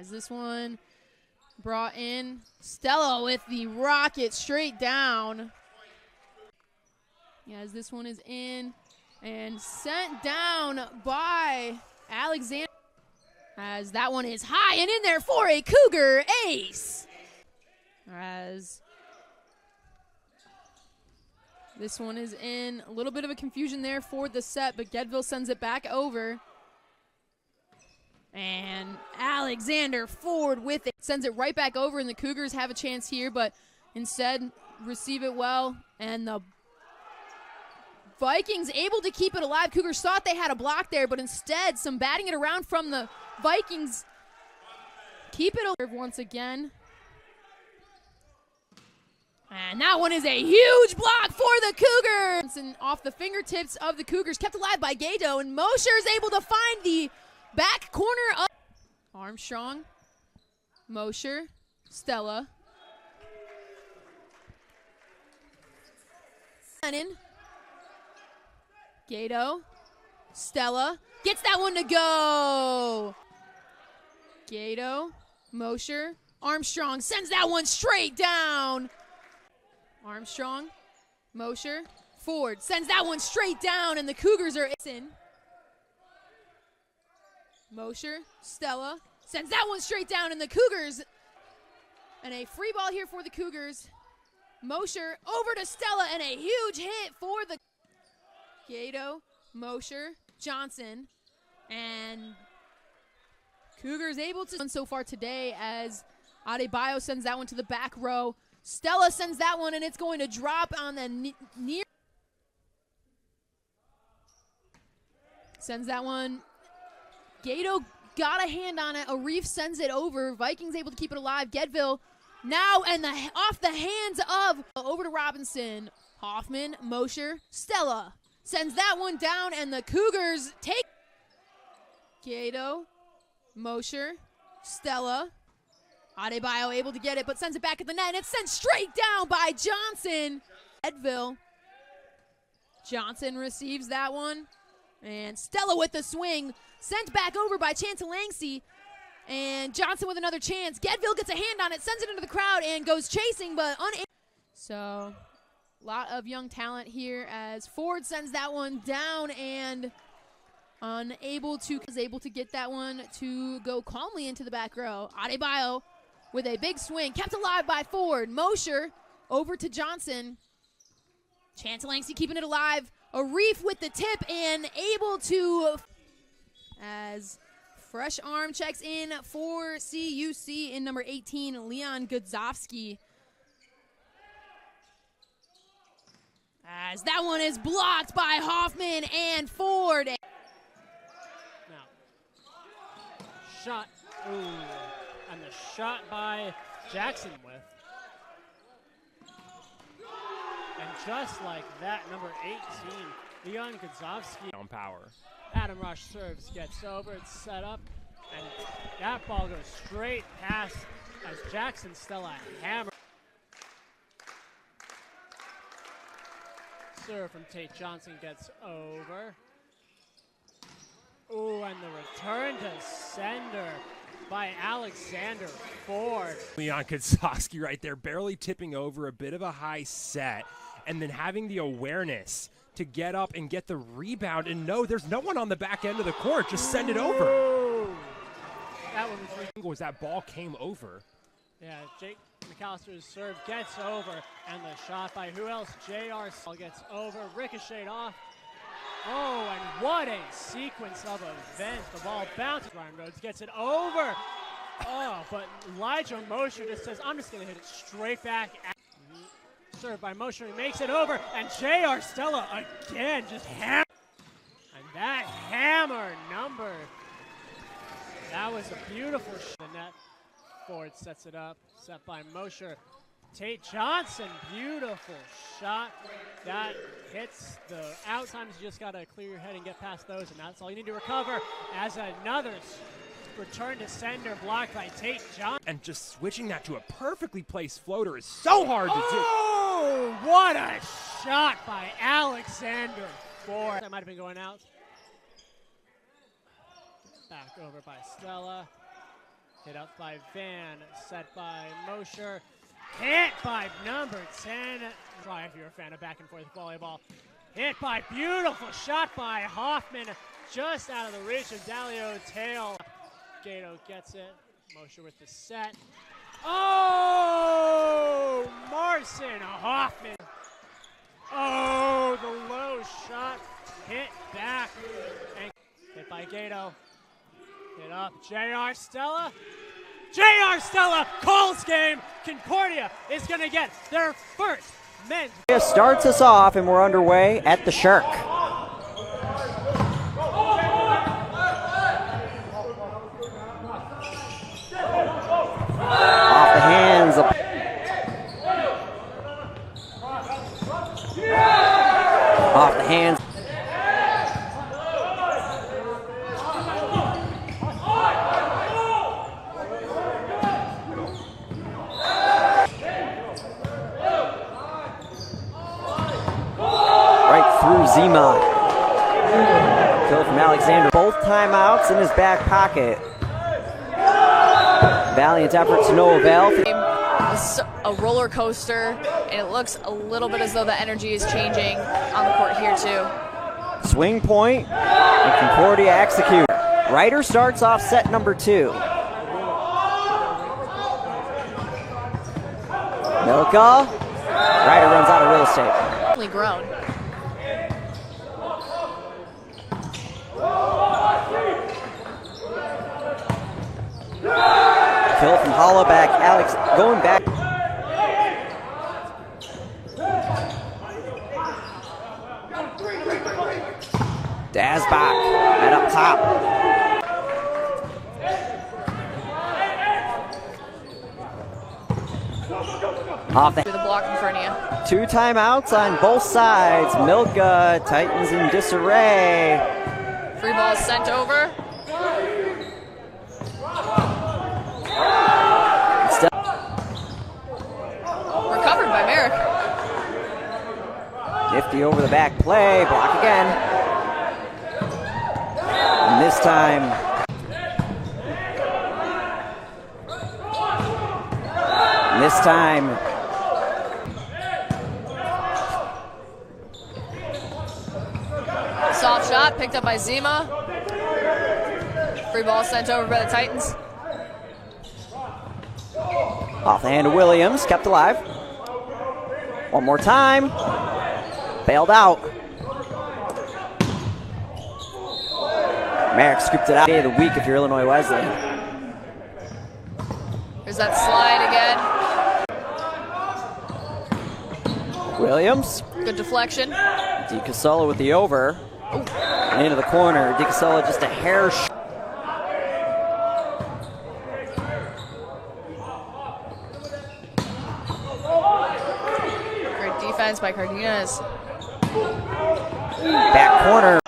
As this one brought in, Stella with the rocket straight down. As this one is in and sent down by Alexander. As that one is high and in there for a Cougar ace. As this one is in, a little bit of a confusion there for the set, but Gedville sends it back over. And Alexander Ford with it. Sends it right back over, and the Cougars have a chance here, but instead receive it well. And the Vikings able to keep it alive. Cougars thought they had a block there, but instead some batting it around from the Vikings. Keep it alive once again. And that one is a huge block for the Cougars. And off the fingertips of the Cougars, kept alive by Gato, and Mosher is able to find the back corner of Armstrong, Mosher, Stella. Lennon, Gato, Stella, gets that one to go. Gato, Mosher, Armstrong sends that one straight down. Armstrong, Mosher, Ford sends that one straight down, and the Cougars are in. Mosher, Stella, sends that one straight down, and the Cougars, and a free ball here for the Cougars. Mosher over to Stella, and a huge hit for the Gato, Mosher, Johnson, and Cougars able to so far today as Adebayo sends that one to the back row. Stella sends that one, and it's going to drop on the near. Sends that one. Gato got a hand on it. Arif sends it over. Vikings able to keep it alive. Gedville now, and off the hands of over to Robinson. Hoffman, Mosher, Stella sends that one down, and the Cougars take. Gato, Mosher, Stella. Adebayo able to get it, but sends it back at the net, and it's sent straight down by Johnson. Gedville. Johnson receives that one, and Stella with the swing. Sent back over by Chancellor Langsey, and Johnson with another chance. Gedville gets a hand on it, sends it into the crowd, and goes chasing, but unable. So, a lot of young talent here as Ford sends that one down, and is able to get that one to go calmly into the back row. Adebayo with a big swing, kept alive by Ford. Mosher over to Johnson. Chancellor Langsey keeping it alive. Arif with the tip, and able to, as fresh arm checks in for CUC in number 18, Leon Gudzovsky. As that one is blocked by Hoffman and Ford. Now, shot, ooh, and the shot by Jackson with. And just like that, number 18, Leon Gudzovsky on power. Adam Rush serves, gets over, it's set up, and that ball goes straight past as Jackson Stella hammer. Serve from Tate Johnson gets over. Ooh, and the return to sender by Alexander Ford. Leon Gudzovsky right there, barely tipping over, a bit of a high set, and then having the awareness to get up and get the rebound and know there's no one on the back end of the court. Just send it over. Ooh. That one was that ball came over. Yeah, Jake McAllister's serve gets over, and the shot by who else? J.R. gets over, ricocheted off. Oh, and what a sequence of events. The ball bounces. Ryan Rhodes gets it over. Oh, but Elijah Mosher just says, I'm just going to hit it straight back. Served by Mosher, he makes it over, and J.R. Stella again just hammer. And that hammer number, that was a beautiful shot. The net. Ford sets it up, set by Mosher. Tate Johnson, beautiful shot. That hits the out times. You just got to clear your head and get past those, and that's all you need to recover as another return to sender blocked by Tate Johnson. And just switching that to a perfectly placed floater is so hard to do. Oh, what a shot by Alexander Ford. That might have been going out. Back over by Stella. Hit up by Van, set by Mosher. Hit by number 10. Try if you're a fan of back and forth volleyball. Hit by, beautiful shot by Hoffman, just out of the reach of Dalio tail. Gato gets it. Mosher with the set. Oh, Marcin Hoffman. Oh, the low shot hit back. And hit by Gato. Hit up, JR Stella. JR Stella calls game. Concordia is going to get their first men's. Starts us off, and we're underway at the Shark. Off the hands of off the hands. Right through Zima. Kill from Alexander. Both timeouts in his back pocket. Valiant effort to no avail. It's a roller coaster, and it looks a little bit as though the energy is changing on the court here too. Swing point, and Concordia execute. Ryder starts off set number 2. Milka. Ryder runs out of real estate. Only grown. Kill from Hollaback. Alex going back. Dasbach right up top. Off the Block in front of you. 2 timeouts on both sides. Milka, Titans in disarray. Free ball sent over. Recovered by Merrick. Nifty over the back play. Block again. And this time. And this time. Soft shot picked up by Zima. Free ball sent over by the Titans. Off the hand of Williams, kept alive. One more time. Bailed out. Merrick scooped it out. Day of the week if you're Illinois Wesleyan. There's that slide again. Williams. Good deflection. DiCassola with the over. And into the corner. DiCassola just a hair. Great defense by Cardenas. Back corner.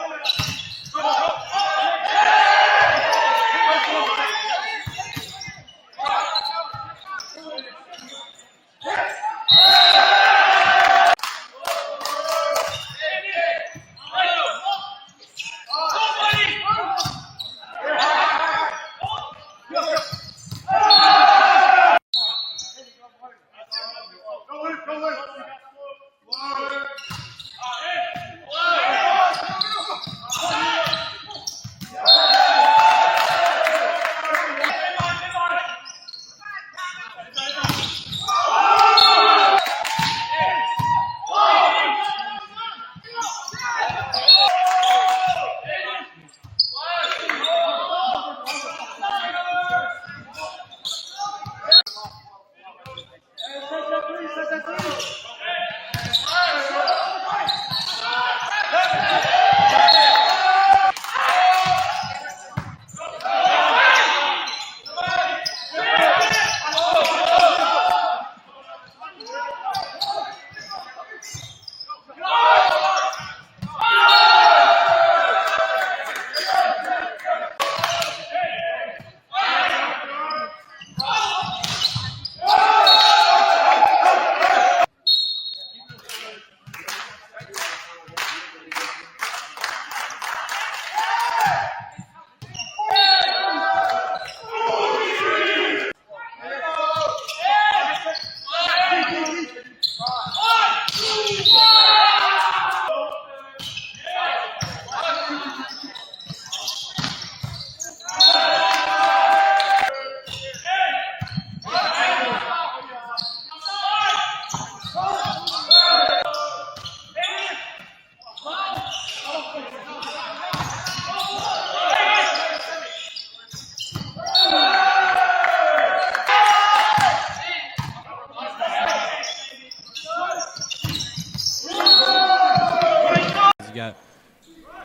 You got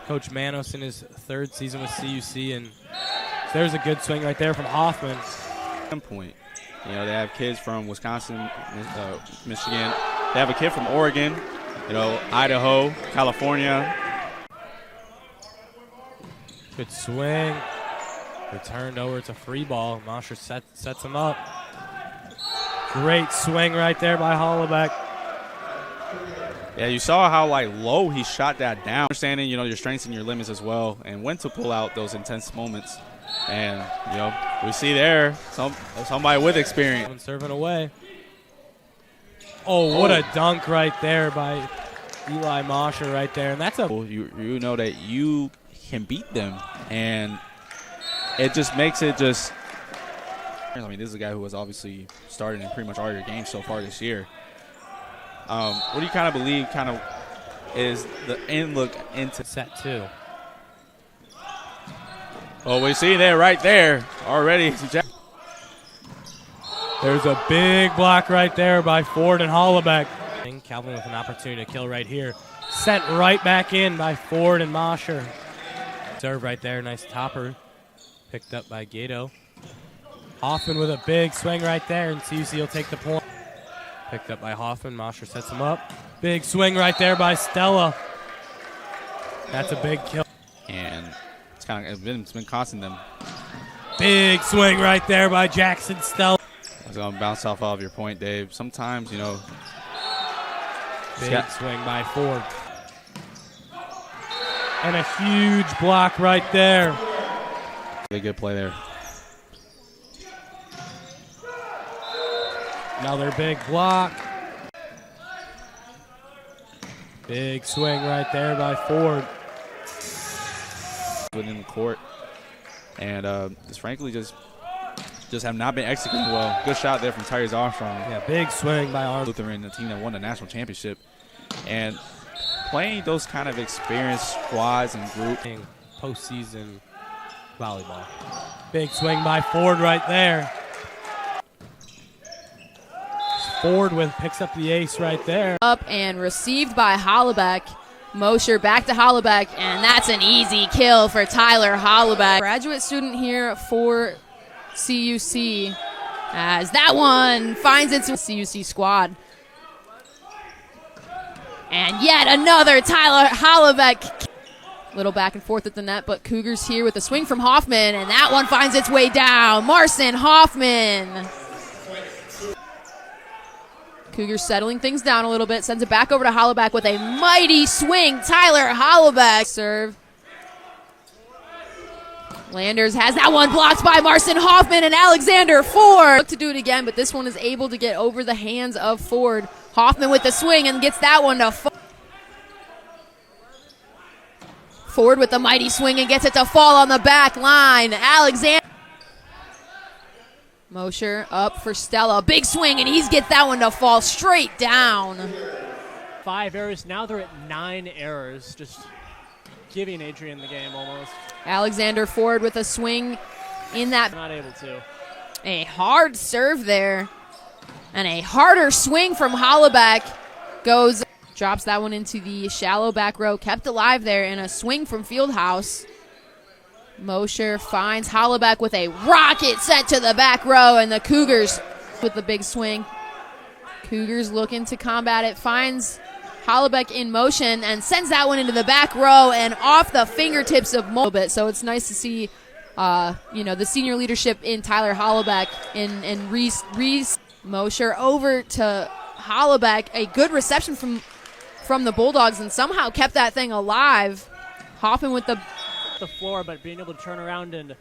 Coach Manos in his third season with CUC, and there's a good swing right there from Hoffman. Point. You know, they have kids from Wisconsin, Michigan. They have a kid from Oregon, you know, Idaho, California. Good swing. Returned over. It's a free ball. Mosher sets him up. Great swing right there by Hollaback. Yeah, you saw how like low he shot that down. Understanding, you know, your strengths and your limits as well, and when to pull out those intense moments. And you know, we see there somebody with experience. Serving away. Oh, what a dunk right there by Eli Mosher right there, and that's a. You know that you can beat them, and it just makes it just. I mean, this is a guy who has obviously started in pretty much all your games so far this year. What do you kind of believe is the end look into set two? Oh, we see there right there already. There's a big block right there by Ford and Hollaback. Calvin with an opportunity to kill right here. Sent right back in by Ford and Mosher. Serve right there, nice topper. Picked up by Gato. Hoffman with a big swing right there, and CUC will take the point. Picked up by Hoffman. Mosher sets him up. Big swing right there by Stella. That's a big kill. And it's been costing them. Big swing right there by Jackson Stella. I was going to bounce off of your point, Dave. Sometimes, you know. Big swing by Ford. And a huge block right there. A good play there. Another big block. Big swing right there by Ford. Within the court. And just frankly just have not been executing well. Good shot there from Tyrese Armstrong. Yeah, big swing by Armstrong. Lutheran, the team that won the national championship. And playing those kind of experienced squads and groups. Postseason volleyball. Big swing by Ford right there. Ford picks up the ace right there. Up and received by Hollaback. Mosher back to Hollaback, and that's an easy kill for Tyler Hollaback. Graduate student here for CUC, as that one finds its CUC squad. And yet another Tyler Hollaback. Little back and forth at the net, but Cougars here with a swing from Hoffman, and that one finds its way down. Marcin Hoffman. Cougars settling things down a little bit, sends it back over to Hollaback with a mighty swing. Tyler Hollaback serve. Landers has that one blocked by Marcin Hoffman and Alexander Ford. Look to do it again, but this one is able to get over the hands of Ford. Hoffman with the swing and gets that one to Ford with the mighty swing and gets it to fall on the back line. Alexander. Mosher up for Stella. Big swing, and he gets that one to fall straight down. 5 errors. Now they're at 9 errors. Just giving Adrian the game almost. Alexander Ford with a swing in that. Not able to. A hard serve there. And a harder swing from Hollaback goes. Drops that one into the shallow back row. Kept alive there, and a swing from Fieldhouse. Mosher finds Hollaback with a rocket set to the back row, and the Cougars with the big swing. Cougars looking to combat it. Finds Hollaback in motion and sends that one into the back row and off the fingertips of Mo. So it's nice to see, the senior leadership in Tyler Hollaback and Reese Mosher over to Hollaback. A good reception from the Bulldogs and somehow kept that thing alive. Hoffman with the floor, but being able to turn around and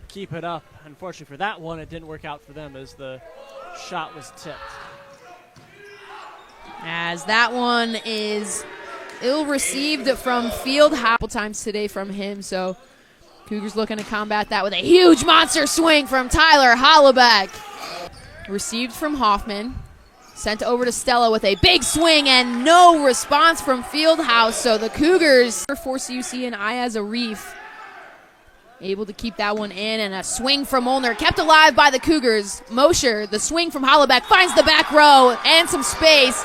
keep it up. Unfortunately for that one, it didn't work out for them as the shot was tipped. As that one is ill-received from Fieldhouse. A couple times today from him, so Cougars looking to combat that with a huge monster swing from Tyler Hollaback. Received from Hoffman. Sent over to Stella with a big swing and no response from Fieldhouse. So the Cougars for CUC and Ayaz Arif able to keep that one in, and a swing from Molnar kept alive by the Cougars. Mosher, the swing from Hollaback, finds the back row and some space.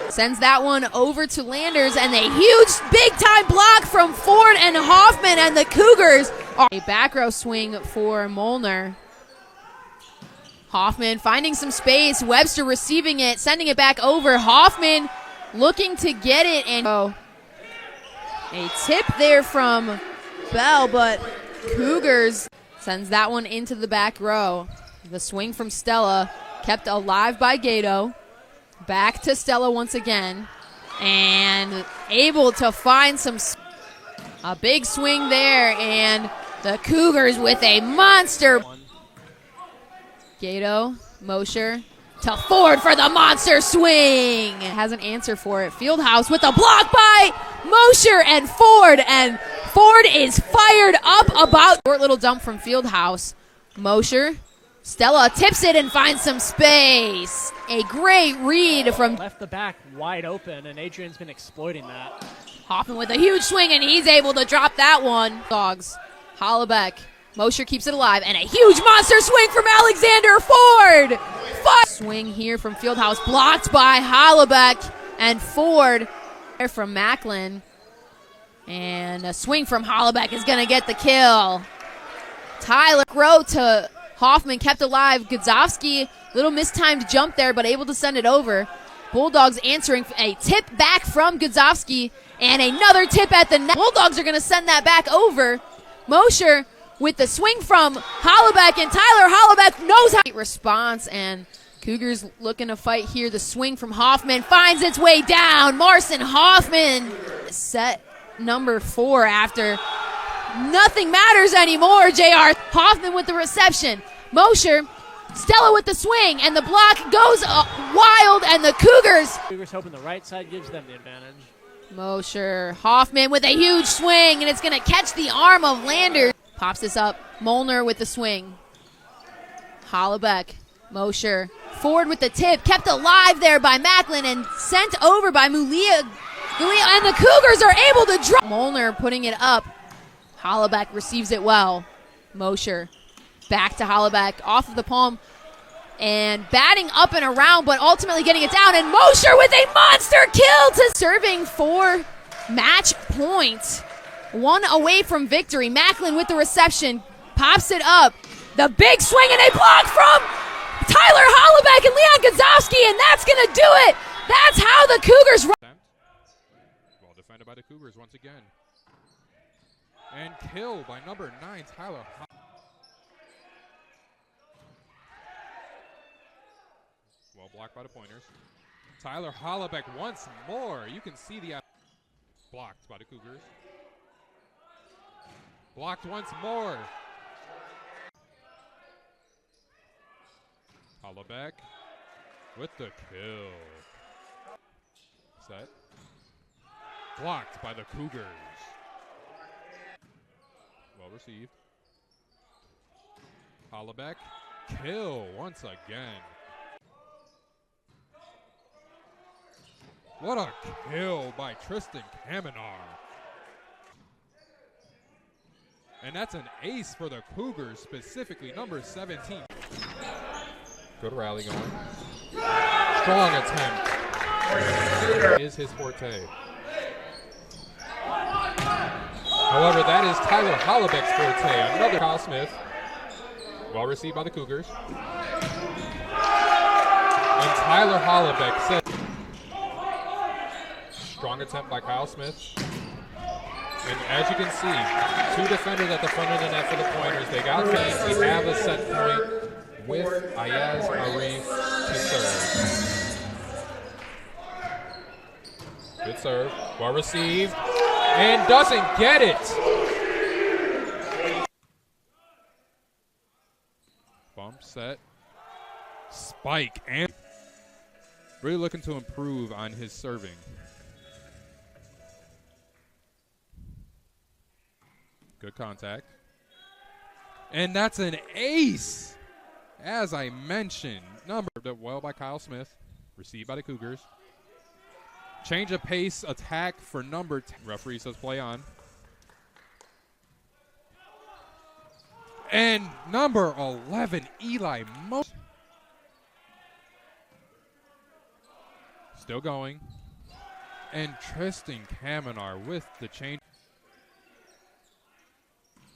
Sends that one over to Landers, and a huge big-time block from Ford and Hoffman, and the Cougars are a back row swing for Molnar. Hoffman finding some space. Webster receiving it, sending it back over. Hoffman looking to get it, and a tip there from Bell, but Cougars sends that one into the back row. The swing from Stella kept alive by Gato. Back to Stella once again, and able to find a big swing there, and the Cougars with a monster. Gato, Mosher to Ford for the monster swing. Has an answer for it. Fieldhouse with a block by Mosher and Ford is fired up about. Short little dump from Fieldhouse. Mosher, Stella tips it and finds some space. A great read from. Left the back wide open, and Adrian's been exploiting that. Hoffman with a huge swing, and he's able to drop that one. Dogs, Hollaback. Mosher keeps it alive, and a huge monster swing from Alexander Ford. Swing here from Fieldhouse, blocked by Hollaback and Ford. There from Macklin. And a swing from Hollaback is going to get the kill. Tyler Crow to Hoffman, kept alive. Gudzowski, little mistimed jump there, but able to send it over. Bulldogs answering a tip back from Gudzowski, and another tip at the net. Bulldogs are going to send that back over. Mosher with the swing from Hollaback, and Tyler Hollaback knows how to response, and Cougars looking to fight here. The swing from Hoffman finds its way down. Marcin Hoffman set number 4 after nothing matters anymore. JR Hoffman with the reception. Mosher, Stella with the swing, and the block goes wild, and the Cougars hoping the right side gives them the advantage. Mosher, Hoffman with a huge swing, and it's going to catch the arm of Landers. Pops this up. Molnar with the swing. Hollaback, Mosher, Ford with the tip, kept alive there by Macklin and sent over by Mulia, and the Cougars are able to drop. Molnar putting it up. Hollaback receives it well. Mosher back to Hollaback, off of the palm, and batting up and around, but ultimately getting it down, and Mosher with a monster kill to serving for match point. One away from victory. Macklin with the reception, pops it up. The big swing and a block from Tyler Hollaback and Leon Gudzowski, and that's going to do it. That's how the Cougars run. Well defended by the Cougars once again. And kill by number 9, Tyler. Well blocked by the pointers. Tyler Hollaback once more. You can see the blocked by the Cougars. Blocked once more. Hollaback with the kill. Set. Blocked by the Cougars. Well received. Hollaback. Kill once again. What a kill by Tristan Kamenar. And that's an ace for the Cougars, specifically number 17. Good rally going. Strong attempt. Is his forte. However, that is Tyler Hollaback's forte. Another Kyle Smith. Well received by the Cougars. And Tyler Hollaback set. Strong attempt by Kyle Smith. And as you can see, 2 defenders at the front of the net for the pointers. They got fans. We have a set point with Ayaz Arif to serve. Good serve. Well received. And doesn't get it. Bump set. Spike. And Really looking to improve on his serving. Good contact. And that's an ace! As I mentioned, number well by Kyle Smith. Received by the Cougars. Change of pace attack for number 10. Referee says play on. And number 11, Eli Mo. Still going. And Tristan Kaminar with the change.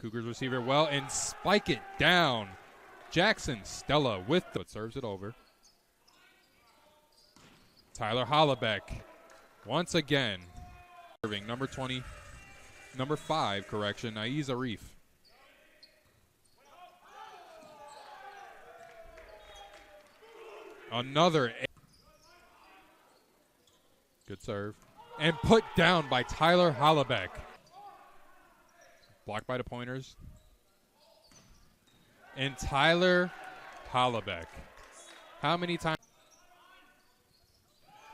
Cougars receiver well and spike it down. Jackson Stella with the serves it over. Tyler Hollebeck once again. Serving number 20, number 5, correction, Aiz Arif. Another good serve. And put down by Tyler Hollebeck. Blocked by the pointers. And Tyler Hollebeck. How many times?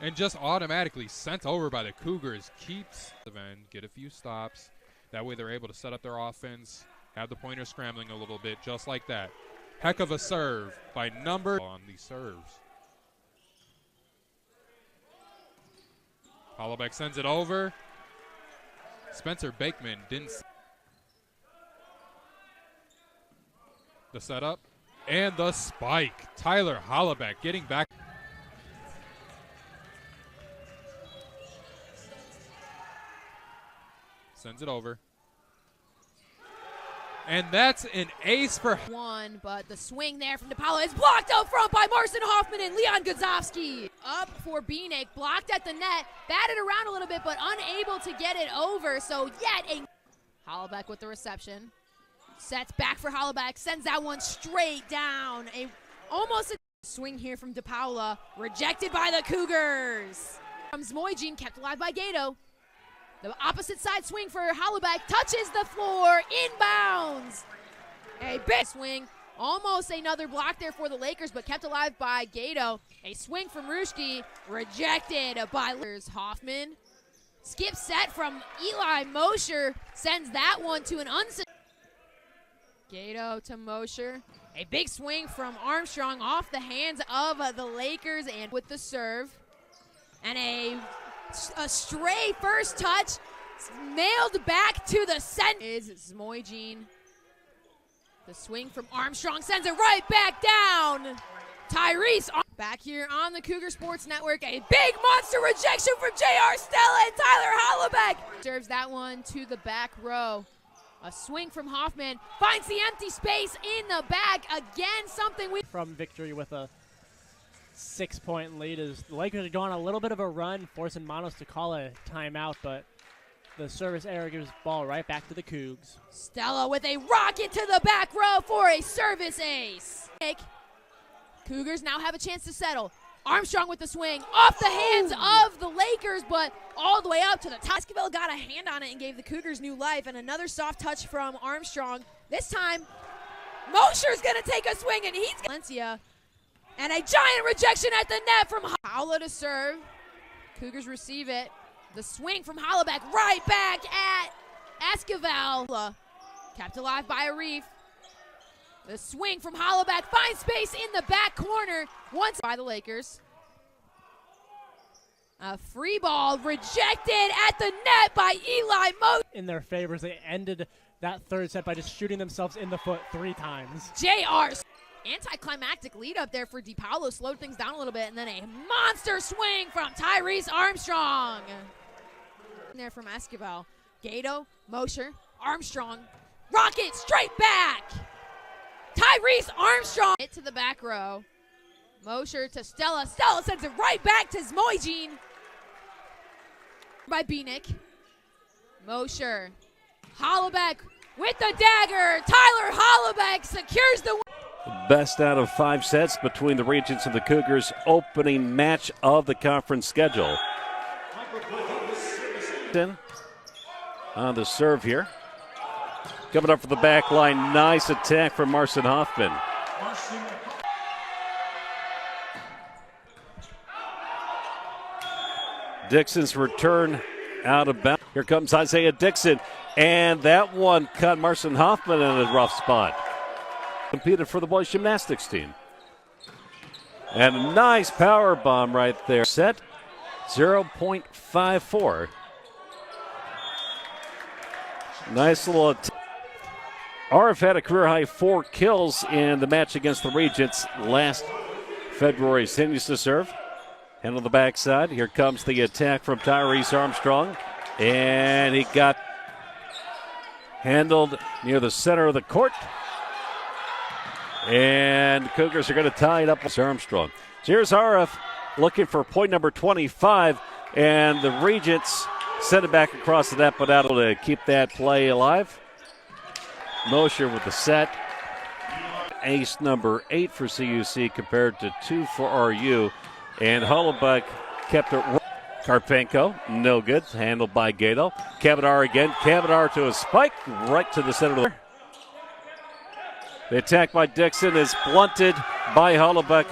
And just automatically sent over by the Cougars. Keeps the end, get a few stops. That way they're able to set up their offense. Have the pointers scrambling a little bit, just like that. Heck of a serve by number on these serves. Hollebeck sends it over. Spencer Bakeman didn't. The setup and the spike. Tyler Hollebeck getting back. Sends it over. And that's an ace for one, but the swing there from DePaulo is blocked out front by Marcin Hoffman and Leon Guzovsky. Up for Bieniek, blocked at the net, batted around a little bit, but unable to get it over. So yet a Hollebeck with the reception. Sets back for Hollebeck, sends that one straight down. Almost a swing here from DePaula, rejected by the Cougars. From Zmoyjin, kept alive by Gato. The opposite side swing for Hollebeck, touches the floor, inbounds. A big swing, almost another block there for the Lakers, but kept alive by Gato. A swing from Rushki, rejected by Hoffman. Skip set from Eli Mosher, sends that one to an Gato to Mosher. A big swing from Armstrong off the hands of the Lakers and with the serve. And a stray first touch nailed back to the center is Zmoyjin. The swing from Armstrong sends it right back down. Tyrese back here on the Cougar Sports Network. A big monster rejection from J.R. Stella and Tyler Hollebeck. Serves that one to the back row. A swing from Hoffman finds the empty space in the back. Again, something we from victory with a 6-point lead as the Lakers are going on a little bit of a run, forcing Manos to call a timeout, but the service error gives the ball right back to the Cougs. Stella with a rocket to the back row for a service ace. Cougars now have a chance to settle. Armstrong with the swing off the hands of the Lakers, but all the way up to the top. Esquivel got a hand on it and gave the Cougars new life, and another soft touch from Armstrong. This time, Mosher's going to take a swing, and he's Valencia. And a giant rejection at the net from Paolo to serve. Cougars receive it. The swing from Hollebeck right back at Esquivel. Kept alive by Arif. The swing from Hollebeck finds space in the back corner. Once by the Lakers. A free ball rejected at the net by Eli Mo. In their favors, they ended that third set by just shooting themselves in the foot 3 times. J.R. Anticlimactic lead up there for DePaulo, slowed things down a little bit, and then a monster swing from Tyrese Armstrong. There from Esquivel. Gato, Mosher, Armstrong, rocket straight back. Tyrese Armstrong. Hit to the back row. Mosher to Stella. Stella sends it right back to Zmoyjin. By Bieniek. Mosher. Hollebeck with the dagger. Tyler Hollebeck secures the win. Best out of 5 sets between the Regents and the Cougars, opening match of the conference schedule. On the serve here. Coming up for the back line, nice attack from Marcin Hoffman. Dixon's return out of bounds. Here comes Isaiah Dixon, and that one caught Marcin Hoffman in a rough spot. Competed for the boys gymnastics team. And a nice power bomb right there. Set 0.54. Nice little RF had a career high 4 kills in the match against the Regents last February. Continues to serve. Handle the backside. Here comes the attack from Tyrese Armstrong. And he got handled near the center of the court. And Cougars are going to tie it up with Armstrong. So here's RF looking for point number 25. And the Regents send it back across the net, but able to keep that play alive. Mosher with the set. Ace number 8 for CUC compared to 2 for RU. And Hollenbeck kept it. Karpenko, no good. Handled by Gato. Kavadar again. Kavadar to a spike right to the center of the. The attack by Dixon is blunted by Hollenbeck.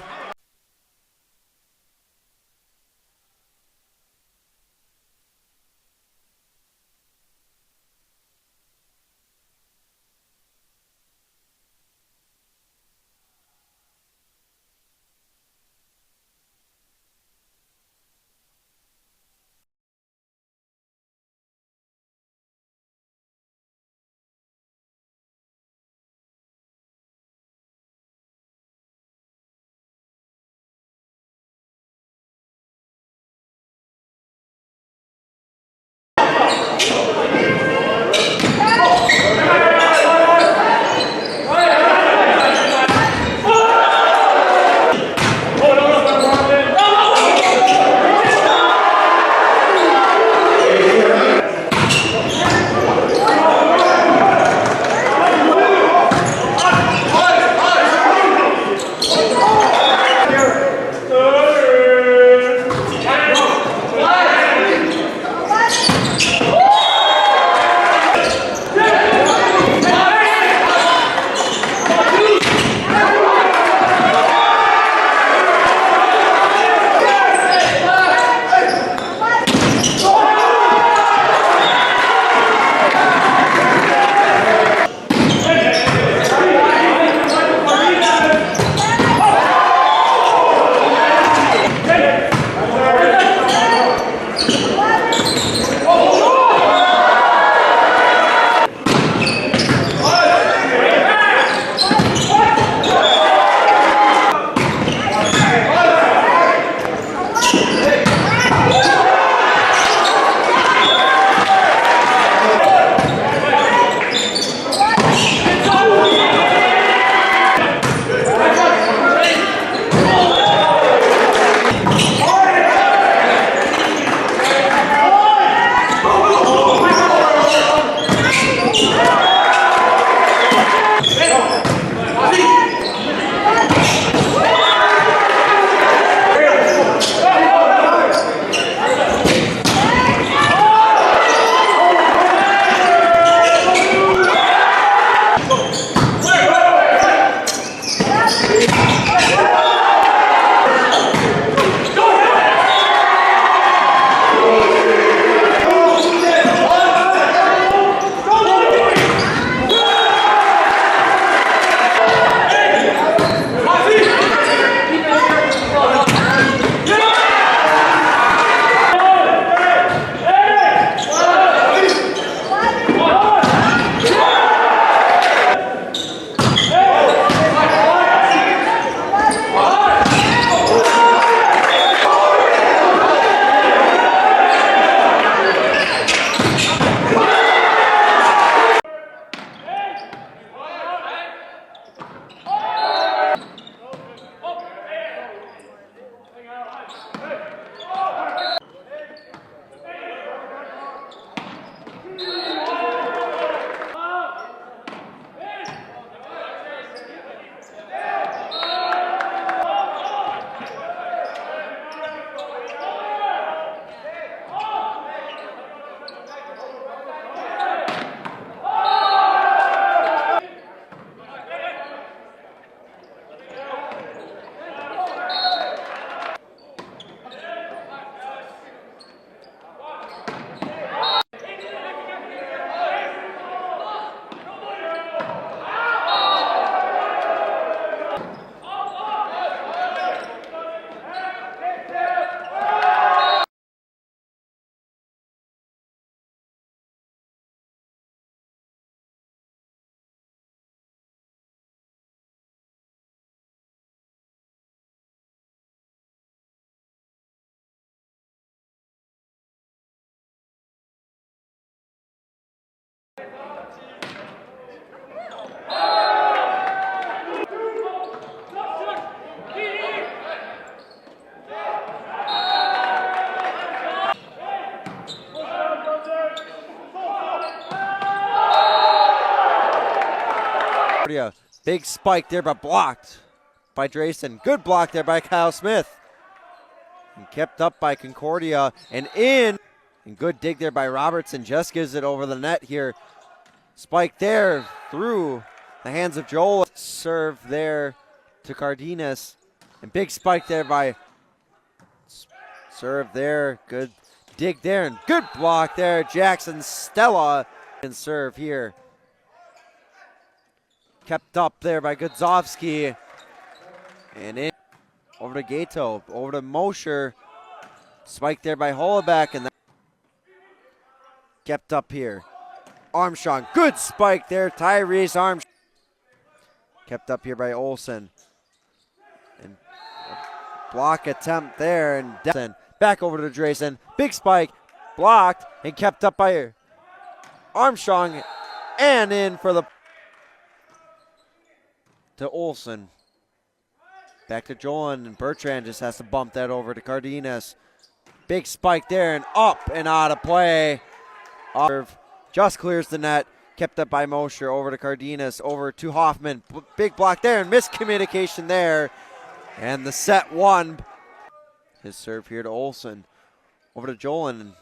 Big spike there, but blocked by Drayson. Good block there by Kyle Smith. And kept up by Concordia and in. And good dig there by Robertson. Just gives it over the net here. Spike there through the hands of Joel. Serve there to Cardenas. And big spike there by serve there. Good dig there and good block there. Jackson Stella and serve here. Kept up there by Gudzovsky. And in over to Gato. Over to Mosher. Spike there by Holoback. And kept up here. Armstrong. Good spike there. Tyrese Armstrong. Kept up here by Olsen. And a block attempt there. And back over to Drayson. Big spike. Blocked. And kept up by Armstrong. And in for the to Olsen. Back to Jolan, and Bertrand just has to bump that over to Cardenas. Big spike there, and up and out of play. Just clears the net. Kept up by Mosher. Over to Cardenas. Over to Hoffman. Big block there, and miscommunication there. And the set one. His serve here to Olsen. Over to Jolan.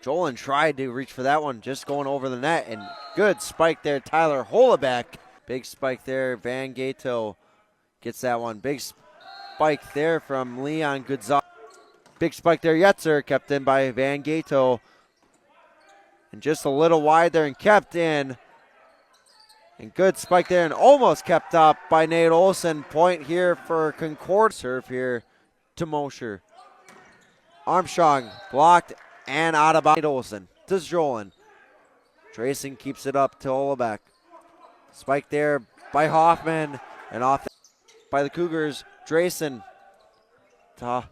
Jolan tried to reach for that one, just going over the net. And good spike there, Tyler Holoback. Big spike there, Van Gato gets that one. Big spike there from Leon Goodzak. Big spike there, Yetzer, kept in by Van Gato. And just a little wide there and kept in. And good spike there and almost kept up by Nate Olsen. Point here for Concord. Serve here to Mosher. Armstrong blocked and out of bounds. Nate Olsen to Jolan. Drayson keeps it up to Holoback. Spike there by Hoffman and off by the Cougars. Drayson to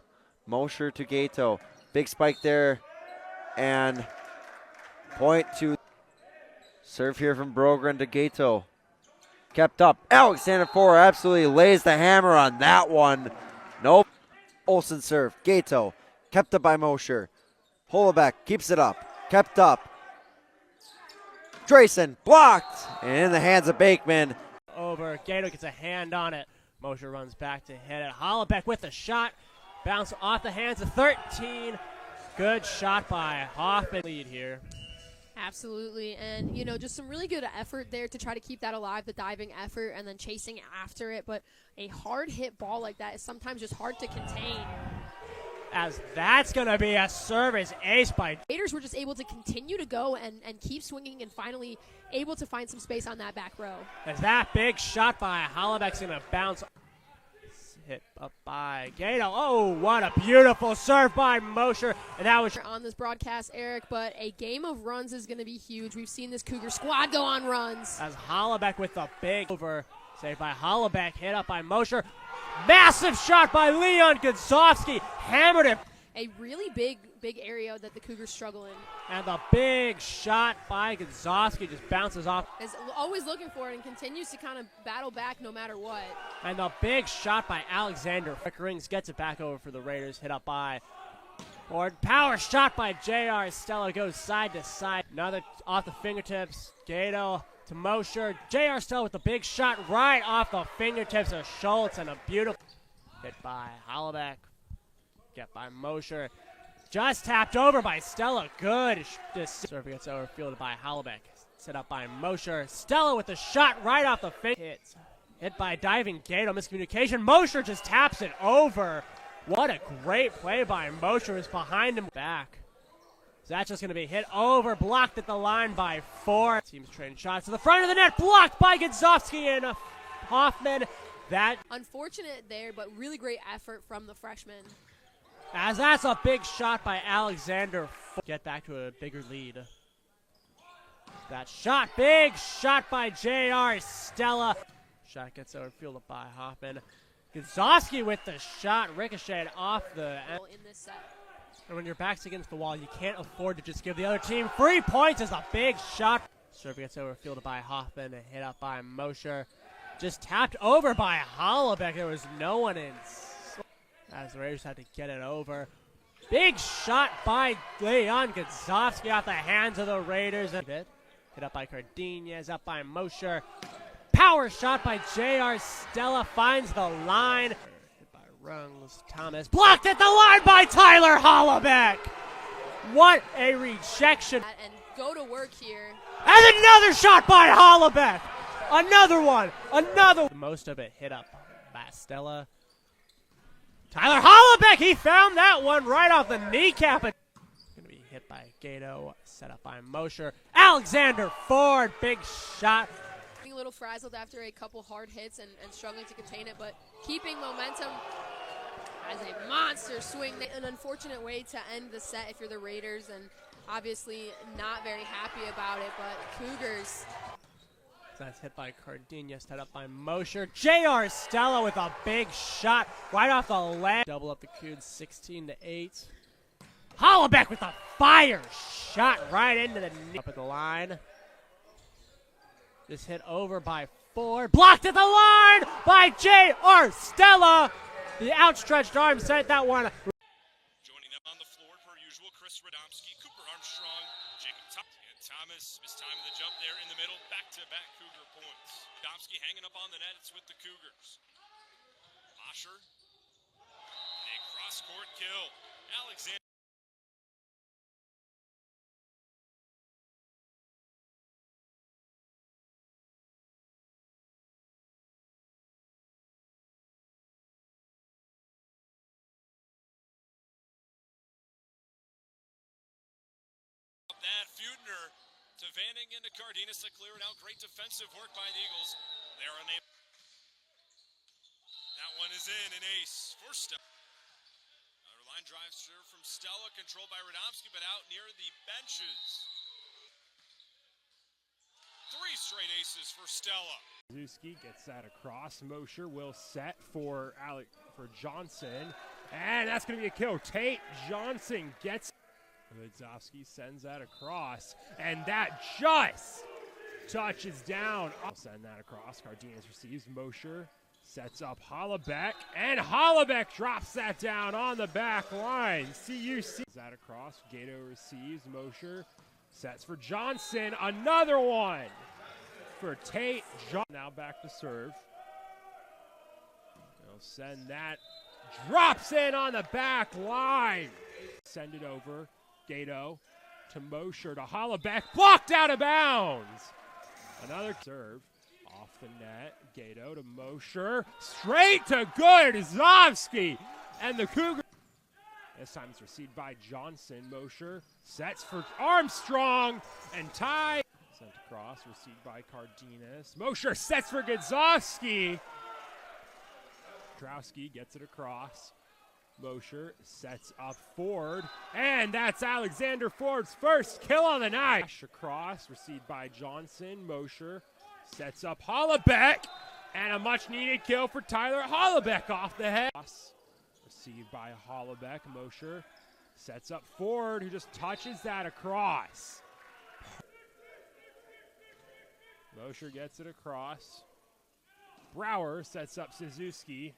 Mosher to Gato. Big spike there and point to serve here from Brogren to Gato. Kept up. Alexander Four absolutely lays the hammer on that one. Nope. Olsen serve. Gato kept up by Mosher. Holoback keeps it up. Kept up. Drayson blocked and in the hands of Bakeman. Over. Gato gets a hand on it. Mosher runs back to hit it. Hollabeck with the shot. Bounce off the hands of 13. Good shot by Hoffman. Lead here. Absolutely, and just some really good effort there to try to keep that alive, the diving effort, and then chasing after it. But a hard hit ball like that is sometimes just hard to contain. As that's going to be a service ace by Raiders were just able to continue to go and keep swinging and finally able to find some space on that back row. As that big shot by Hollabeck's going to bounce. Hit up by Gato. Oh, what a beautiful serve by Mosher. And that was on this broadcast, Eric, but a game of runs is going to be huge. We've seen this Cougar squad go on runs. As Hollabeck with the big over. Saved by Hollabeck. Hit up by Mosher. Massive shot by Leon Gudzovsky. Hammered it. A really big area that the Cougars struggle in. And the big shot by Gudzovsky just bounces off. Is always looking for it and continues to kind of battle back no matter what. And the big shot by Alexander. Rings gets it back over for the Raiders. Hit up by Ford. Power shot by JR. Stella goes side to side. Another off the fingertips. Gato to Mosher. JR Stella with the big shot right off the fingertips of Schultz. And a beautiful hit by Hollabeck. Get by Mosher. Just tapped over by Stella. Good. Serve gets over, fielded by Hollabeck. Set up by Mosher. Stella with the shot right off the face. Hit by diving Gato. Miscommunication. Mosher just taps it over. What a great play by Mosher. Is behind him back. That's just going to be hit over. Blocked at the line by Four. Team's trading shots to the front of the net. Blocked by Gudzovsky and Hoffman. That unfortunate there, but really great effort from the freshman. As that's a big shot by Alexander. Get back to a bigger lead. That shot, big shot by JR Stella. Shot gets over, fielded by Hoffman. Gudzovsky with the shot, ricocheted off the end. In this set. And when your back's against the wall, you can't afford to just give the other team 3 points as a big shot. Serve gets over, fielded by Hoffman, and hit up by Mosher. Just tapped over by Hollabeck. There was no one in. As the Raiders had to get it over. Big shot by Leon Gudzovsky off the hands of the Raiders. Hit up by Cardenas, up by Mosher. power shot by J.R. Stella finds the line. Hit by Rungs. Thomas blocked at the line by Tyler Hollaback. What a rejection. And go to work here. And another shot by Hollaback. Another one. Another. Most of it hit up by Stella. Tyler Hollaback, he found that one right off the kneecap. Going to be hit by Gato. Set up by Mosher. Alexander Ford, big shot. A little frazzled after a couple hard hits and struggling to contain it, but keeping momentum as a monster swing. An unfortunate way to end the set if you're the Raiders, and obviously not very happy about it, but Cougars. That's hit by Cardenas, set up by Mosher. J.R. Stella with a big shot right off the leg. Double up the Cougs 16-8. Hollaback with a fire shot right into the knee. Up at the line. This hit over by Ford. Blocked at the line by J.R. Stella. The outstretched arm sent that one. Joining up on the floor per usual, Chris Radomski, Cooper Armstrong, Jacob and Thomas missed time in the jump there in the middle. Back-to-back Cougar points. Radomski hanging up on the net. It's with the Cougars. Mosher. A cross-court kill. Alexander. That Feudner to Vanning into Cardenas to clear it out. Great defensive work by the Eagles. They're unable. That one is in, an ace for Stella. Another line drive serve from Stella, controlled by Radomski, but out near the benches. 3 straight aces for Stella. Zuski gets that across. Mosher will set for Johnson, and that's going to be a kill. Tate Johnson gets. Lidzowski sends that across, and that just touches down. I'll send that across. Cardenas receives. Mosher sets up Hollaback, and Hollaback drops that down on the back line. CUC that across. Gato receives. Mosher sets for Johnson. Another one for Tate. Now back to serve. They'll send that. Drops in on the back line. Send it over. Gato to Mosher to Hollaback, blocked out of bounds. Another serve off the net. Gato to Mosher, straight to Gordzovsky, and the Cougars. This time it's received by Johnson. Mosher sets for Armstrong, and tie. Sent across, received by Cardenas. Mosher sets for Gordzovsky. Trowski gets it across. Mosher sets up Ford, and that's Alexander Ford's first kill on the night. Across, received by Johnson. Mosher sets up Hollaback, and a much-needed kill for Tyler Hollaback off the head. Received by Hollaback. Mosher sets up Ford, who just touches that across. Mosher gets it across. Brower sets up Suzuki.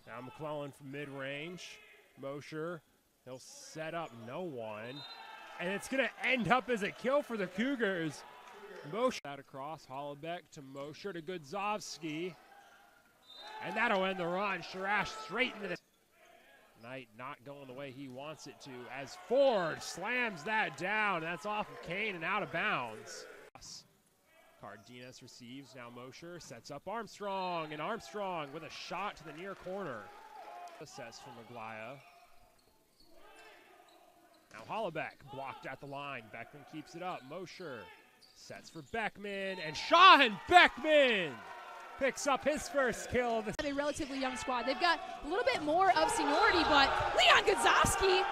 Now McClellan from mid-range. Mosher, he'll set up no one. And it's going to end up as a kill for the Cougars. Mosher out across, Hollaback to Mosher to Gordzovsky. And that'll end the run. Sharash straight into the night, not going the way he wants it to, as Ford slams that down. That's off of Kane and out of bounds. Cardenas receives, now Mosher sets up Armstrong, and Armstrong with a shot to the near corner. Assess from Maglaya. Now Hollaback blocked at the line. Beckman keeps it up. Mosher sets for Beckman, and Shahan Beckman picks up his first kill. A relatively young squad. They've got a little bit more of seniority, but Leon Gordzovsky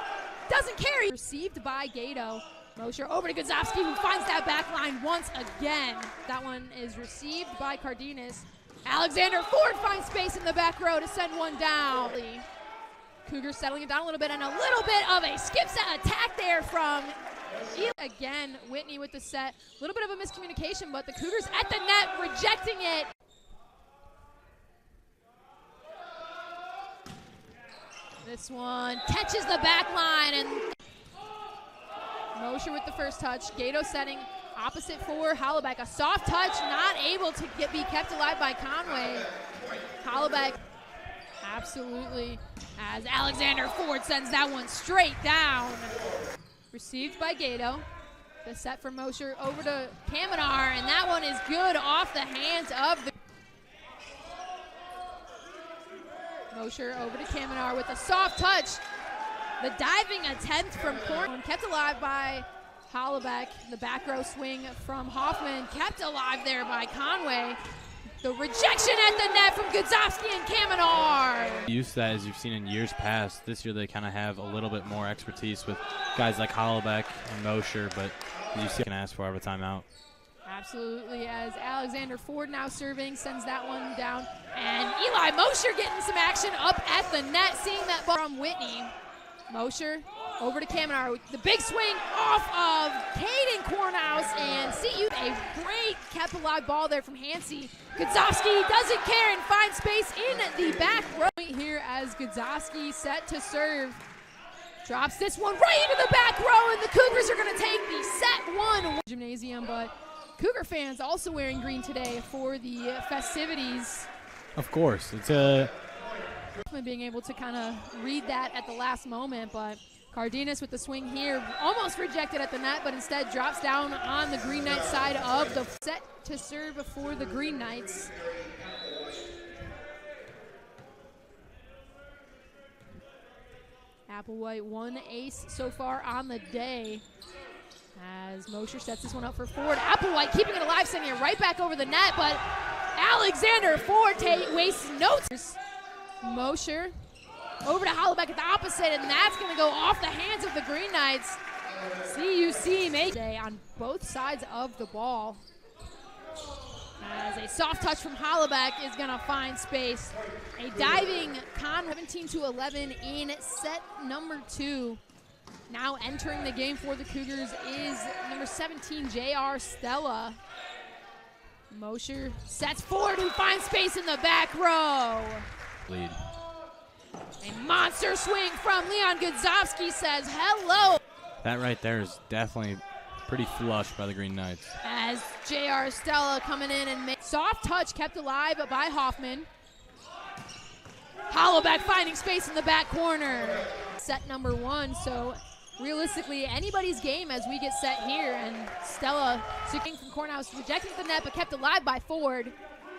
doesn't carry. Received by Gato. Mosher over to Gordzovsky, who finds that back line once again. That one is received by Cardenas. Alexander Ford finds space in the back row to send one down. Cougars settling it down a little bit, and a little bit of a skip set attack there from again, Whitney with the set. A little bit of a miscommunication, but the Cougars at the net rejecting it. This one catches the back line, and Mosher with the first touch. Gato setting Opposite for Hollaback. A soft touch, not able to be kept alive by Conway. Hollaback, absolutely, as Alexander Ford sends that one straight down. Received by Gato. The set from Mosher over to Kamenar, and that one is good off the hands of the Mosher over to Kamenar with a soft touch. The diving attempt from corner kept alive by Hollaback. The back row swing from Hoffman kept alive there by Conway. The rejection at the net from Gudzowski and Kamenar. Use that as you've seen in years past. This year they kind of have a little bit more expertise with guys like Hollaback and Mosher, but you see can ask for a timeout. Absolutely, as Alexander Ford now serving, sends that one down. And Eli Mosher getting some action up at the net, seeing that ball from Whitney. Mosher over to Kamenar with the big swing off of Caden Cornhouse, and CU a great kept alive ball there from Hansey. Gudzowski doesn't care and finds space in the back row here as Gudzowski set to serve. Drops this one right into the back row, and the Cougars are going to take the set one gymnasium, but Cougar fans also wearing green today for the festivities. Of course, it's a being able to kind of read that at the last moment, but Cardenas with the swing here, almost rejected at the net, but instead drops down on the Green Knights side of the set to serve for the Green Knights. Applewhite one ace so far on the day as Mosher sets this one up for Ford. Applewhite keeping it alive, sending it right back over the net, but Alexander Ford wastes no time. Mosher over to Hollaback at the opposite, and that's going to go off the hands of the Green Knights. CUC make on both sides of the ball. As a soft touch from Hollaback is going to find space. A diving 17-11 in set number 2. Now entering the game for the Cougars is number 17, J.R. Stella. Mosher sets forward, who finds space in the back row. Lead. A monster swing from Leon Gudzowski says hello. That right there is definitely pretty flush by the Green Knights. As J.R. Stella coming in and soft touch kept alive by Hoffman. Hollaback finding space in the back corner. Set number 1, so realistically anybody's game as we get set here, and Stella swinging from Cornhouse, rejecting the net but kept alive by Ford.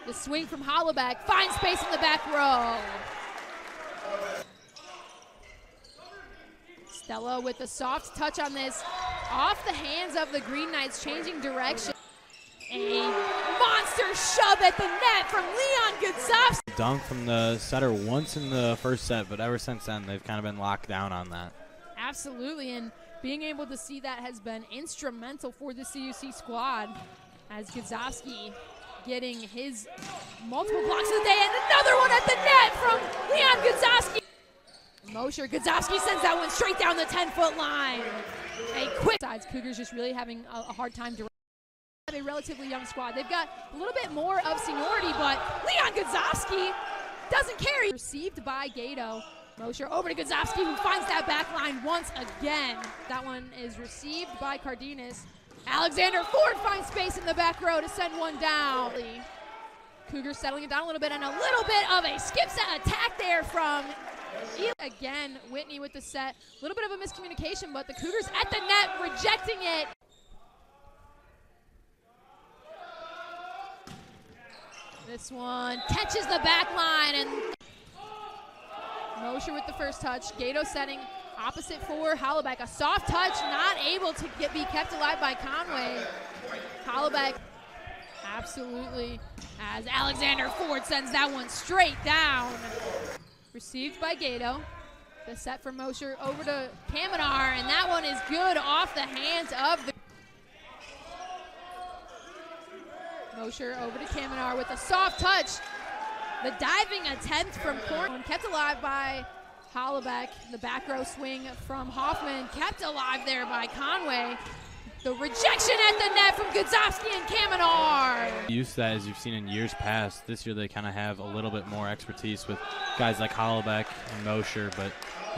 The swing from Hollaback finds space in the back row. Stella with a soft touch on this, off the hands of the Green Knights, changing direction. A monster shove at the net from Leon Gudzowski. Dunk from the setter once in the first set, but ever since then they've kind of been locked down on that. Absolutely, and being able to see that has been instrumental for the CUC squad, as Gudzowski getting his multiple blocks of the day, and another one at the net from Leon Gudzowski. Mosher, Gudzowski sends that one straight down the 10-foot line. A quick sides, Cougars just really having a hard time to have a relatively young squad. They've got a little bit more of seniority, but Leon Gudzowski doesn't carry. Received by Gato. Mosher over to Gudzowski, who finds that back line once again. That one is received by Cardenas. Alexander Ford finds space in the back row to send one down. Cougars settling it down a little bit, and a little bit of a skip set attack there from again, Whitney with the set. A little bit of a miscommunication, but the Cougars at the net rejecting it. This one catches the back line, and Mosher with the first touch. Gato setting opposite for Hollaback. A soft touch, not able to be kept alive by Conway. Hollaback, absolutely, as Alexander Ford sends that one straight down. Received by Gato. The set from Mosher over to Kamenar, and that one is good off the hands of the Mosher over to Kamenar with a soft touch. The diving attempt from corner kept alive by Hollaback. The back row swing from Hoffman kept alive there by Conway. The rejection at the net from Gudzowski and Kamenar. Use that as you've seen in years past. This year they kind of have a little bit more expertise with guys like Hollaback and Mosher, but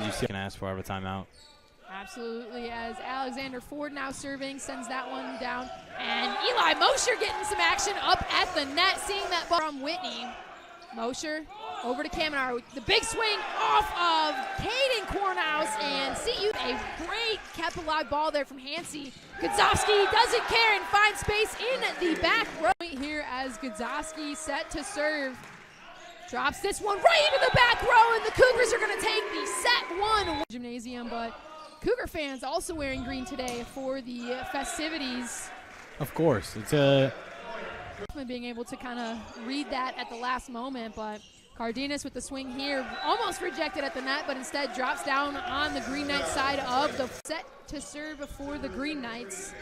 you see can ask for a timeout. Absolutely, as Alexander Ford now serving, sends that one down. And Eli Mosher getting some action up at the net, seeing that ball from Whitney. Mosher over to Kamenar. The big swing off of Caden Cornhouse, and CU a great kept alive ball there from Hansey. Godzowski doesn't care and finds space in the back row here as Godzowski set to serve. Drops this one right into the back row, and the Cougars are going to take the set one gymnasium, but Cougar fans also wearing green today for the festivities. Of course, it's a being able to kind of read that at the last moment, but Cardenas with the swing here, almost rejected at the net, but instead drops down on the Green Knights side of the set to serve for the Green Knights.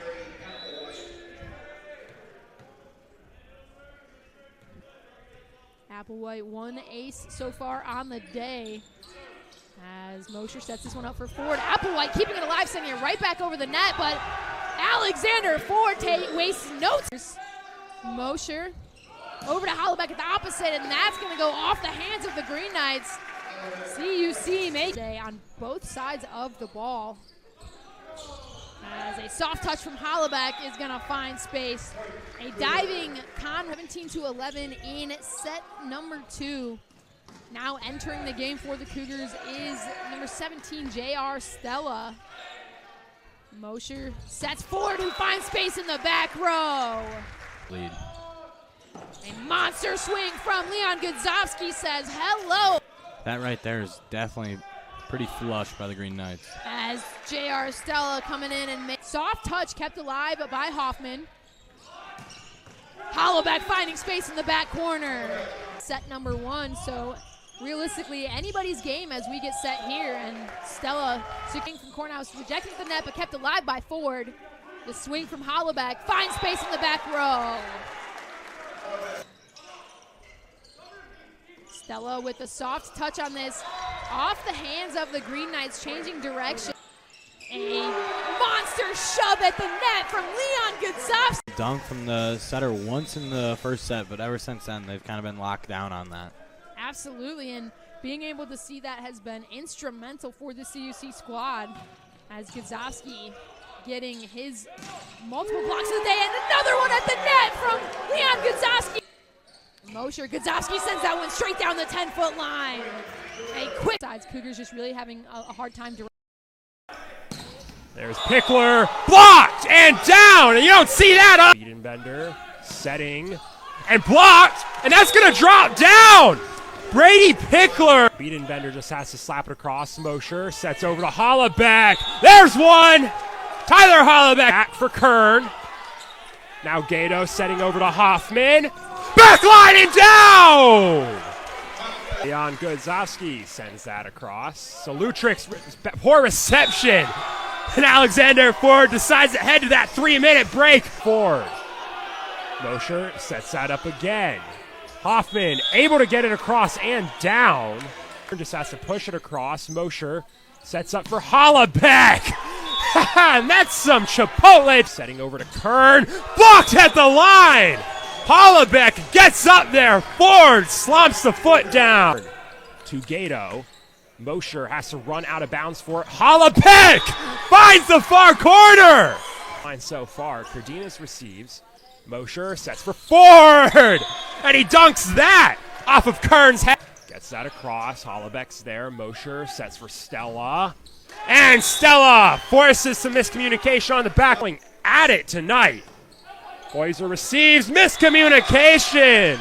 Applewhite one ace so far on the day as Mosher sets this one up for Ford. Applewhite keeping it alive, sending it right back over the net, but Alexander Ford wastes no time. Mosher over to Hollaback at the opposite, and that's going to go off the hands of the Green Knights. CUC make on both sides of the ball. As a soft touch from Hollaback is going to find space. A diving 17-11 in set number 2. Now entering the game for the Cougars is number 17, J.R. Stella. Mosher sets forward, who finds space in the back row. lead. A monster swing from Leon Godzowski says hello. That right there is definitely pretty flush by the Green Knights. As J.R. Stella coming in and make soft touch kept alive by Hoffman. Hollaback finding space in the back corner. Set number 1, so realistically anybody's game as we get set here, and Stella swinging from Cornhouse, rejecting the net but kept alive by Ford. The swing from Hollaback finds space in the back row. Stella with the soft touch on this, off the hands of the Green Knights, changing direction. A monster shove at the net from Leon Godzowski. Dunk from the setter once in the first set, but ever since then they've kind of been locked down on that. Absolutely, and being able to see that has been instrumental for the CUC squad, as Godzowski getting his multiple blocks of the day, and another one at the net from Leon Godzowski. Mosher, Godzowski sends that one straight down the 10-foot line. A quick sides, Cougars just really having a hard time directing. There's Pickler, blocked and down, and you don't see that. Biedenbender setting and blocked, and that's gonna drop down. Brady Pickler. Biedenbender just has to slap it across. Mosher sets over to Hollaback. There's one. Tyler Hollaback back for Kern. Now Gato setting over to Hoffman. Backline and down. Leon Godzowski sends that across. So Lutrix, poor reception. And Alexander Ford decides to head to that 3-minute break. Ford. Mosher sets that up again. Hoffman able to get it across and down. Just has to push it across. Mosher sets up for Hollaback. And that's some Chipotle. Setting over to Kern. Blocked at the line. Hollaback gets up there. Ford slumps the foot down. To Gato. Mosher has to run out of bounds for it. Hollaback finds the far corner. Line so far. Cardenas receives. Mosher sets for Ford. And he dunks that off of Kern's head. Gets that across. Hollaback's there. Mosher sets for Stella. And Stella forces some miscommunication on the back wing. At it tonight. Boyser receives miscommunication.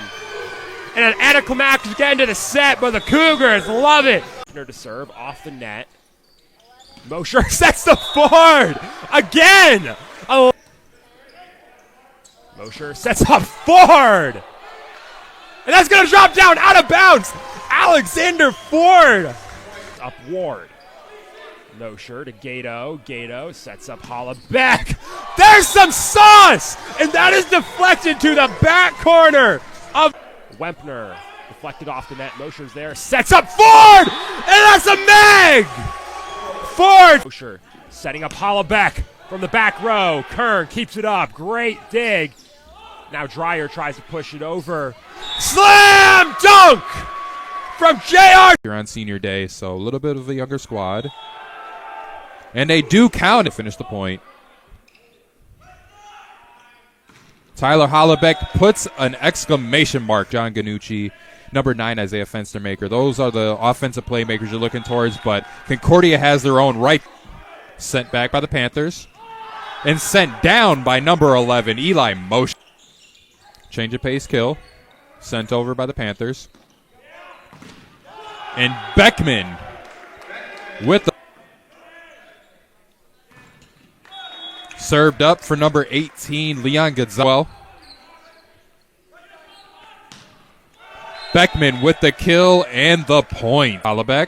And an anticlimactic end to the set, but the Cougars love it. To serve off the net. Mosher sets the Ford again. Mosher sets up Ford. And that's going to drop down out of bounds. Alexander Ford. Up Ward. Mosher to Gato. Gato sets up Hollaback. There's some sauce. And that is deflected to the back corner of Wempner. Deflected off the net. Mosher's there. Sets up Ford. And that's a mag. Ford. Mosher setting up Hollaback from the back row. Kern keeps it up. Great dig. Now Dreyer tries to push it over. Slam dunk from JR. You're on senior day, so a little bit of a younger squad. And they do count to finish the point. Tyler Hollebeck puts an exclamation mark. John Ganucci, number 9, Isaiah Fenstermaker. Those are the offensive playmakers you're looking towards, but Concordia has their own right. Sent back by the Panthers. And sent down by number 11, Eli Motion. Change of pace kill. Sent over by the Panthers. And Beckman with the served up for number 18, Leon Gonzalez. Beckman with the kill and the point. Hollebeck.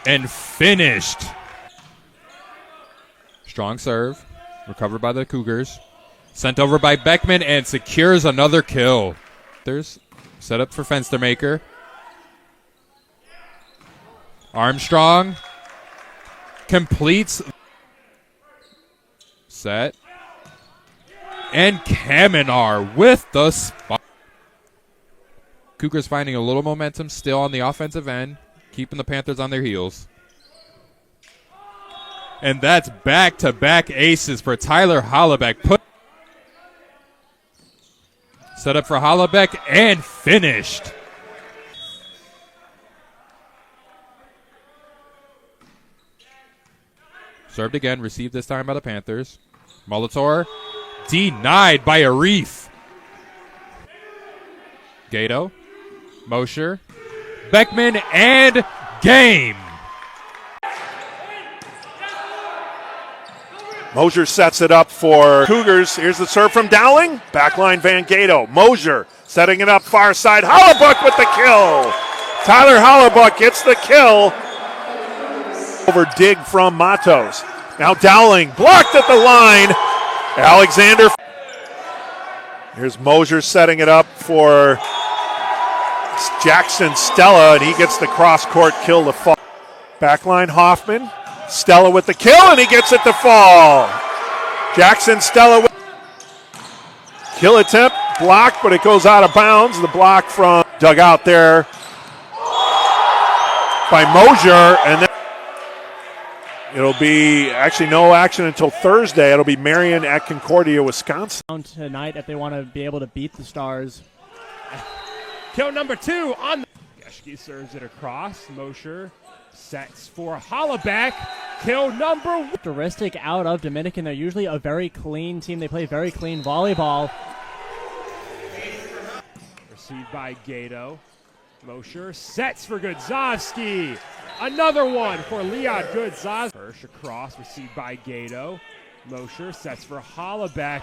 And finished. Strong serve. Recovered by the Cougars. Sent over by Beckman and secures another kill. There's set up for Fenstermaker. Armstrong completes. Set. And Kamenar with the spot. Cougars finding a little momentum still on the offensive end, keeping the Panthers on their heels. And that's back-to-back aces for Tyler Hollebeck. Set up for Hollebeck and finished. Served again, received this time by the Panthers. Molitor denied by Arif. Gato, Mosher, Beckman, and game. Mosier sets it up for Cougars. Here's the serve from Dowling. Backline Van Gato. Mosier setting it up far side. Hollebuck with the kill. Tyler Hollebuck gets the kill. Over dig from Matos. Now Dowling blocked at the line. Alexander. Here's Mosier setting it up for Jackson Stella, and he gets the cross-court kill to fall. Backline Hoffman. Stella with the kill, and he gets it to fall. Jackson Stella with kill attempt, blocked, but it goes out of bounds. The block from dug out there by Mosier, and then it'll be actually no action until Thursday. It'll be Marion at Concordia, Wisconsin. Tonight, if they want to be able to beat the Stars. Kill number 2 on the Geschke serves it across. Mosher sets for Hollebeck. Kill number 1. Characteristic out of Dominican. They're usually a very clean team. They play very clean volleyball. Received by Gato. Mosher sets for Gudzovsky. Another one for Leon Gudzovsky. Hirsch across, received by Gato. Mosher sets for Hollebeck.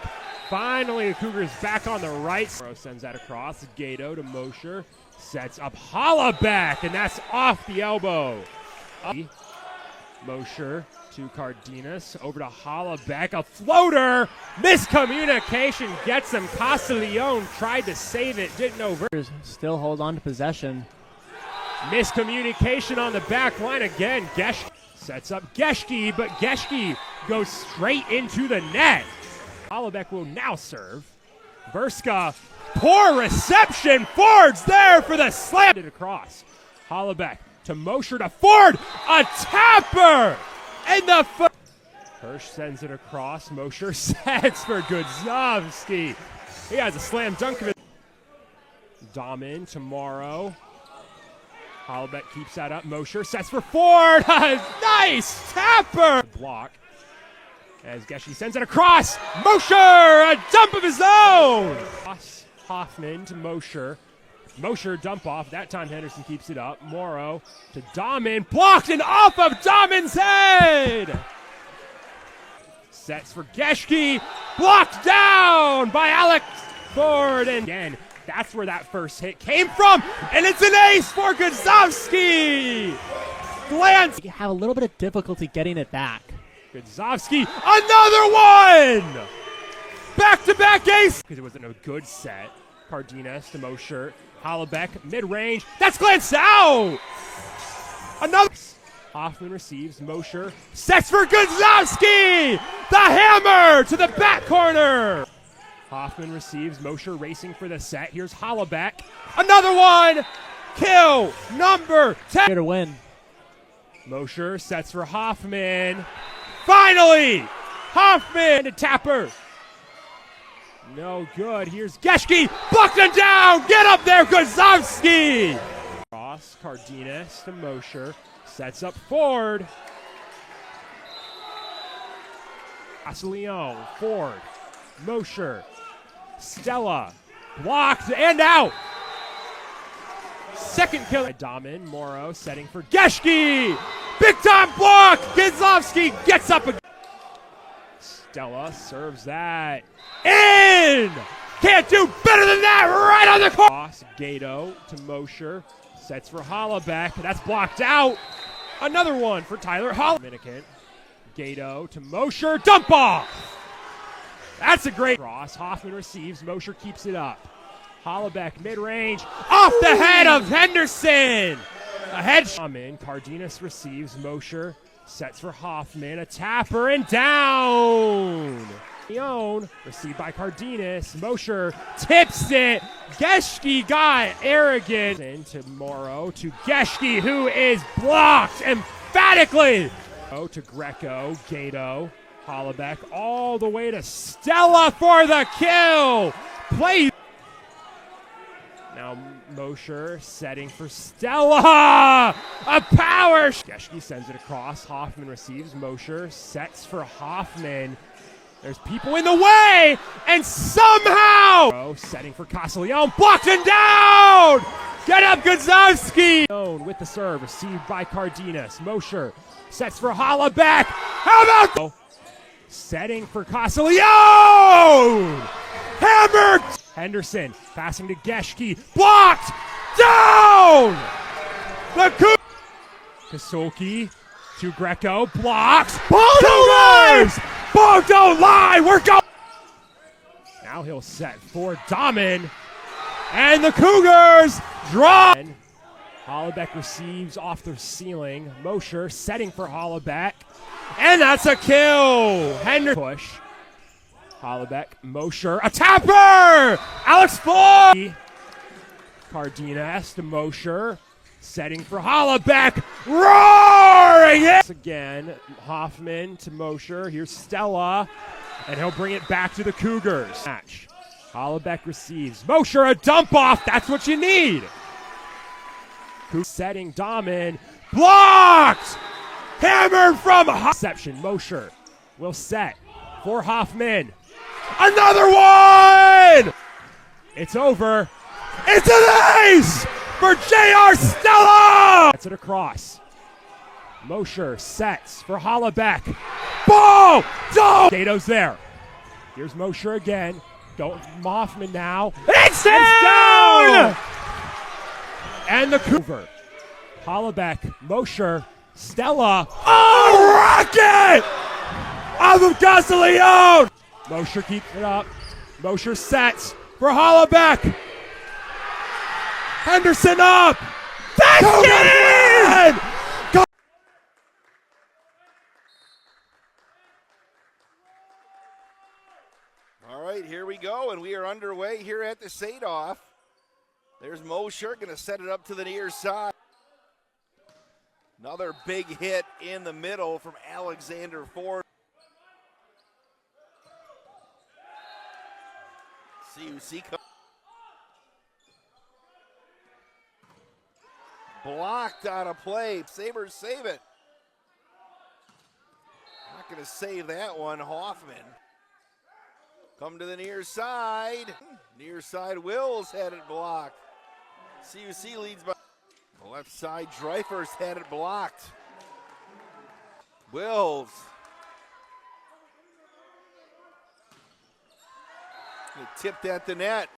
Finally, the Cougars back on the right. Sends that across. Gato to Mosher. Sets up Hollebeck, and that's off the elbow. Mosher to Cardenas. Over to Hollebeck. A floater. Miscommunication gets him. Castiglione tried to save it. Didn't over. Still hold on to possession. Miscommunication on the back line again. Geschke sets up Geschke, but Geschke goes straight into the net. Hollebeck will now serve. Verska, poor reception. Ford's there for the slam. Across. Hollebeck to Mosher to Ford. A tapper in the foot. Hirsch sends it across. Mosher sets for Gudzovsky. He has a slam dunk of it. Dahmen tomorrow. Hollebeck keeps that up. Mosher sets for Ford. A nice tapper. Block. As Geschke sends it across. Mosher, a dump of his own. Hoffman to Mosher. Mosher dump off. That time Henderson keeps it up. Morrow to Dahmen. Blocked and off of Dahmen's head. Sets for Geschke. Blocked down by Alex Ford. And again, that's where that first hit came from. And it's an ace for Gudzovsky. Glance. You have a little bit of difficulty getting it back. Gudzovsky, another one! Back-to-back ace! Because it wasn't a good set. Cardenas to Mosher. Hollebeck, mid-range. That's glanced out! Another. Hoffman receives. Mosher sets for Gudzovsky! The hammer to the back corner! Hoffman receives. Mosher racing for the set. Here's Hollebeck. Another one! Kill number 10. Here to win. Mosher sets for Hoffman. Finally! Hoffman to Tapper. No good. Here's Geschke. Blocked him down. Get up there, Guzovsky. Cross, Cardenas to Mosher. Sets up Ford. Asleon, Ford, Mosher, Stella. Blocked and out. Second kill. Damen, Morrow setting for Geschke. Big time block. Guzovsky gets up again. Stella serves that in. Can't do better than that. Right on the cross. Gato to Mosher. Sets for Hollaback. That's blocked out. Another one for Tyler Hollaback. Dominican. Gato to Mosher. Dump off. That's a great cross. Hoffman receives. Mosher keeps it up. Hollaback mid-range. Off the head of Henderson. A head shot. Cardenas receives. Mosher sets for Hoffman. A tapper and down. Leone received by Cardenas. Mosher tips it. Geschke got arrogant. Into Morrow to Geschke, who is blocked emphatically. To Greco, Gato, Hollaback, all the way to Stella for the kill. Play. Now Mosher setting for Stella. A power. Geschke sends it across. Hoffman receives. Mosher sets for Hoffman. There's people in the way, and somehow setting for Casaleon, blocked and down. Get up, Guzovsky. With the serve, received by Cardenas. Mosher sets for Hollaback. How about setting for Casaleon? Hammered. Henderson passing to Geschke, blocked down. The Kasulki to Greco, blocks. Cougars! Ball don't lie. We're going. Now he'll set for Damen, and the Cougars draw. Hollaback receives off the ceiling. Mosher setting for Hollaback, and that's a kill. Henderson push. Hollaback, Mosher, a tapper. Alex Floyd. Cardenas to Mosher, setting for Hollaback, roaring it again. Hoffman to Mosher. Here's Stella, and he'll bring it back to the Cougars. Match. Hollaback receives. Mosher, a dump off. That's what you need. Setting Damen, blocked. Hammered from reception. Mosher will set for Hoffman. Another one. It's over. It's an ace for J.R. Stella! Gets it across. Mosher sets for Hollaback. Ball! Dog! Gato's there. Here's Mosher again. Going Hoffman now. It's down! And the Cougar. Hollaback, Mosher, Stella. Oh, rocket! Off of Gasaleon! Mosher keeps it up. Mosher sets for Hollaback. Henderson up. That's it! All right, here we go, and we are underway here at the Sadoff. There's Mosher going to set it up to the near side. Another big hit in the middle from Alexander Ford. CUC blocked on a play. Sabres save it. Not going to save that one. Hoffman. Come to the near side. Near side, Wills had it blocked. CUC leads by the left side. Dreifers had it blocked. Wills. He tipped at the net.